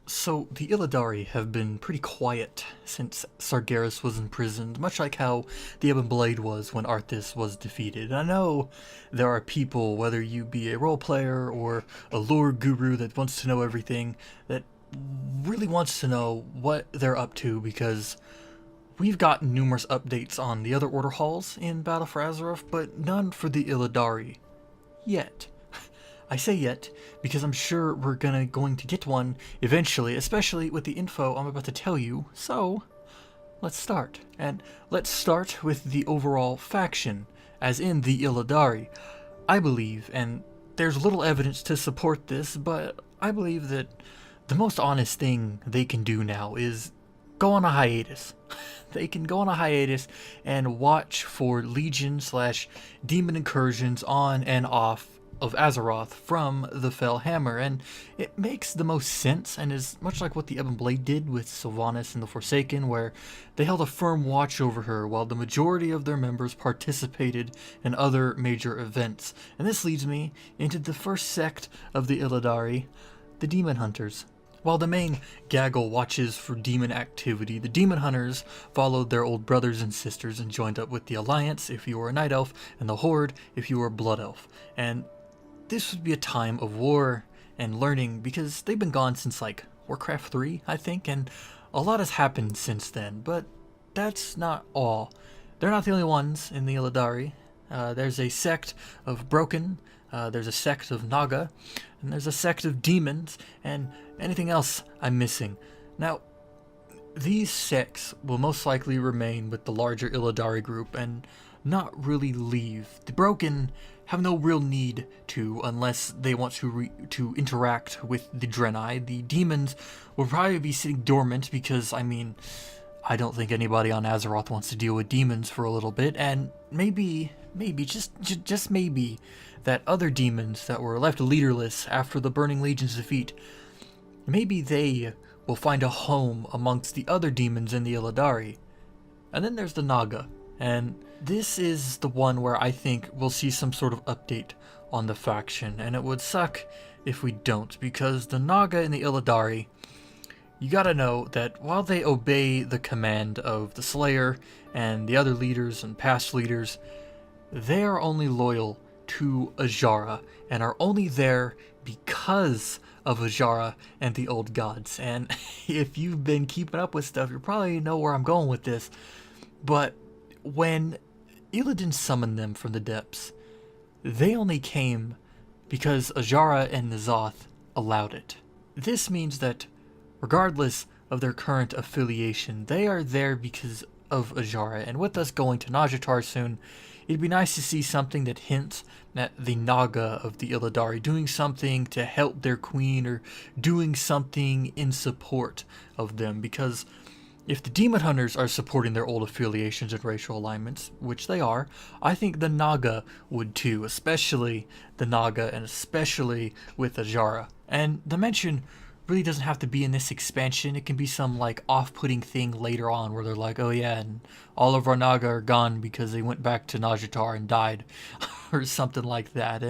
So, the Illidari have been pretty quiet since Sargeras was imprisoned, much like how the Ebon Blade was when Arthas was defeated. I know there are people, whether you be a role player or a lore guru that wants to know everything, that really wants to know what they're up to, because we've gotten numerous updates on the other Order halls in Battle for Azeroth, but none for the Illidari. Yet. I say yet because I'm sure we're going to get one eventually, especially with the info I'm about to tell you. So, let's start. And let's start with the overall faction, as in the Illidari. I believe, and there's little evidence to support this, but I believe that the most honest thing they can do now is go on a hiatus. They can go on a hiatus and watch for Legion/Demon incursions on and off of Azeroth from the Fell Hammer, and it makes the most sense, and is much like what the Ebon Blade did with Sylvanas and the Forsaken, where they held a firm watch over her while the majority of their members participated in other major events. And this leads me into the first sect of the Illidari, the Demon Hunters. While the main gaggle watches for demon activity, the Demon Hunters followed their old brothers and sisters and joined up with the Alliance if you were a Night Elf, and the Horde if you were a Blood Elf. And this would be a time of war and learning, because they've been gone since like Warcraft 3, I think, and a lot has happened since then, but that's not all. They're not the only ones in the Illidari. There's a sect of Broken, there's a sect of Naga, and there's a sect of Demons, and anything else I'm missing. Now, these sects will most likely remain with the larger Illidari group and not really leave. The Broken have no real need to, unless they want to interact with the Draenei. The Demons will probably be sitting dormant because, I mean, I don't think anybody on Azeroth wants to deal with demons for a little bit, and maybe, just maybe, that other demons that were left leaderless after the Burning Legion's defeat, maybe they will find a home amongst the other demons in the Illidari. And then there's the Naga, and this is the one where I think we'll see some sort of update on the faction, and it would suck if we don't, because the Naga and the Illidari, you gotta know that while they obey the command of the Slayer and the other leaders and past leaders, they are only loyal to Azshara, and are only there because of Azshara and the old gods. And if you've been keeping up with stuff, you probably know where I'm going with this, but when Illidan summoned them from the depths, they only came because Azshara and N'Zoth allowed it. This means that, regardless of their current affiliation, they are there because of Azshara, and with us going to Nazjatar soon, it'd be nice to see something that hints at the Naga of the Illidari doing something to help their queen, or doing something in support of them, because if the Demon Hunters are supporting their old affiliations and racial alignments, which they are, I think the Naga would too, especially the Naga, and especially with Azshara. And the mention really doesn't have to be in this expansion. It can be some like off-putting thing later on where they're like, oh yeah, and all of our Naga are gone because they went back to Nazjatar and died, or something like that.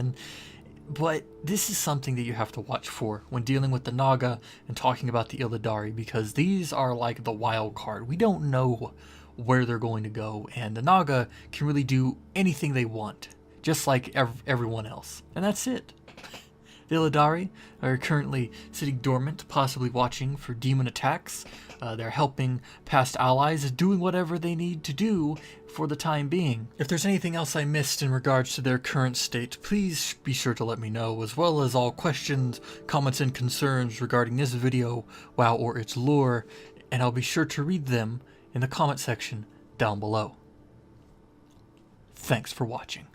But this is something that you have to watch for when dealing with the Naga and talking about the Illidari, because these are like the wild card. We don't know where they're going to go, and the Naga can really do anything they want, just like everyone else. And that's it. The Illidari are currently sitting dormant, possibly watching for demon attacks. They're helping past allies, doing whatever they need to do for the time being. If there's anything else I missed in regards to their current state, please be sure to let me know, as well as all questions, comments, and concerns regarding this video, WoW, or its lore, and I'll be sure to read them in the comment section down below. Thanks for watching.